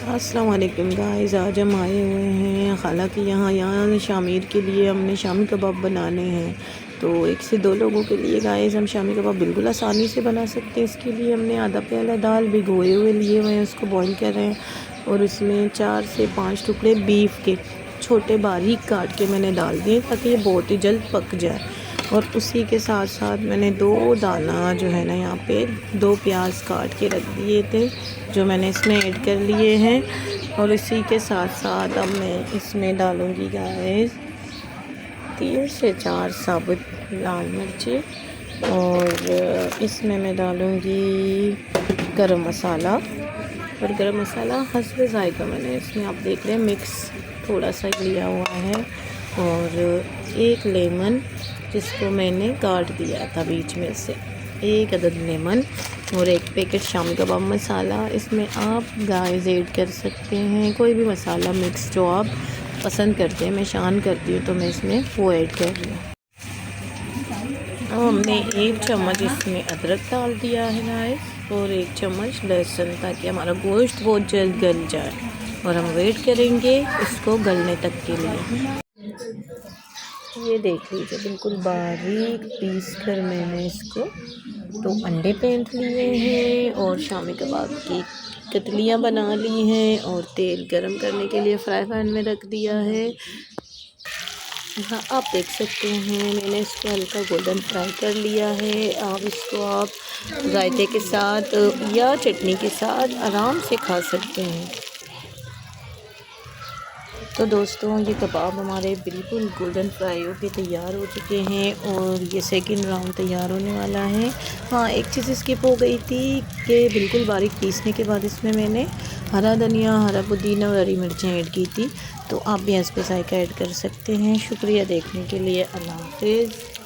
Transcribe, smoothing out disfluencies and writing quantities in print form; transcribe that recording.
अस्सलाम वालेकुम गाइस, आज हम आए हुए हैं हालांकि यहाँ शामीर के लिए हमने शामी कबाब बनाने हैं। तो 1 से 2 लोगों के लिए गाइस हम शामी कबाब बिल्कुल आसानी से बना सकते हैं। इसके लिए हमने आधा प्याला दाल भिगोए हुए लिए हुए हैं, उसको बॉईल कर रहे हैं और उसमें 4 से 5 टुकड़े बीफ के छोटे बारीक काट के मैंने डाल दिए ताकि ये बहुत ही जल्द पक जाए। और उसी के साथ साथ मैंने 2 दाना जो है ना यहाँ पे 2 प्याज काट के रख दिए थे जो मैंने इसमें ऐड कर लिए हैं। और इसी के साथ साथ अब मैं इसमें डालूँगी गाइस 3 से 4 साबुत लाल मिर्चें और इसमें मैं डालूँगी गरम मसाला। और गरम मसाला हस्बे ज़ायक़ा मैंने इसमें आप देख रहे हैं मिक्स थोड़ा सा लिया हुआ है। और 1 लेमन जिसको मैंने काट दिया था बीच में से, 1 अदद लेमन और 1 पैकेट शामी कबाब मसाला। इसमें आप गाइस ऐड कर सकते हैं कोई भी मसाला मिक्स जो आप पसंद करते हैं। मैं शान करती हूँ तो मैं इसमें वो ऐड कर रही हूँ। अब हमने 1 चम्मच इसमें अदरक डाल दिया है गाइस और 1 चम्मच लहसुन, ताकि हमारा गोश्त बहुत जल्द गल जाए। और हम वेट करेंगे इसको गलने तक के लिए। ये देख लीजिए बिल्कुल बारीक पीस कर मैंने इसको 2 अंडे फेंट लिए हैं और शामी कबाब की कतलियाँ बना ली हैं और तेल गरम करने के लिए फ्राई पैन में रख दिया है। हाँ, आप देख सकते हैं मैंने इसको हल्का गोल्डन फ्राई कर लिया है। अब इसको आप रायते के साथ या चटनी के साथ आराम से खा सकते हैं। तो दोस्तों ये कबाब हमारे बिल्कुल गोल्डन फ्राई होके तैयार हो चुके हैं और ये सेकंड राउंड तैयार होने वाला है। हाँ, एक चीज़ स्किप हो गई थी कि बिल्कुल बारीक पीसने के बाद इसमें मैंने हरा धनिया, हरा पुदीना और हरी मिर्चें ऐड की थी। तो आप भी हस्बे ज़ायक़ा ऐड कर सकते हैं। शुक्रिया देखने के लिए। अल्लाह हाफ़िज़।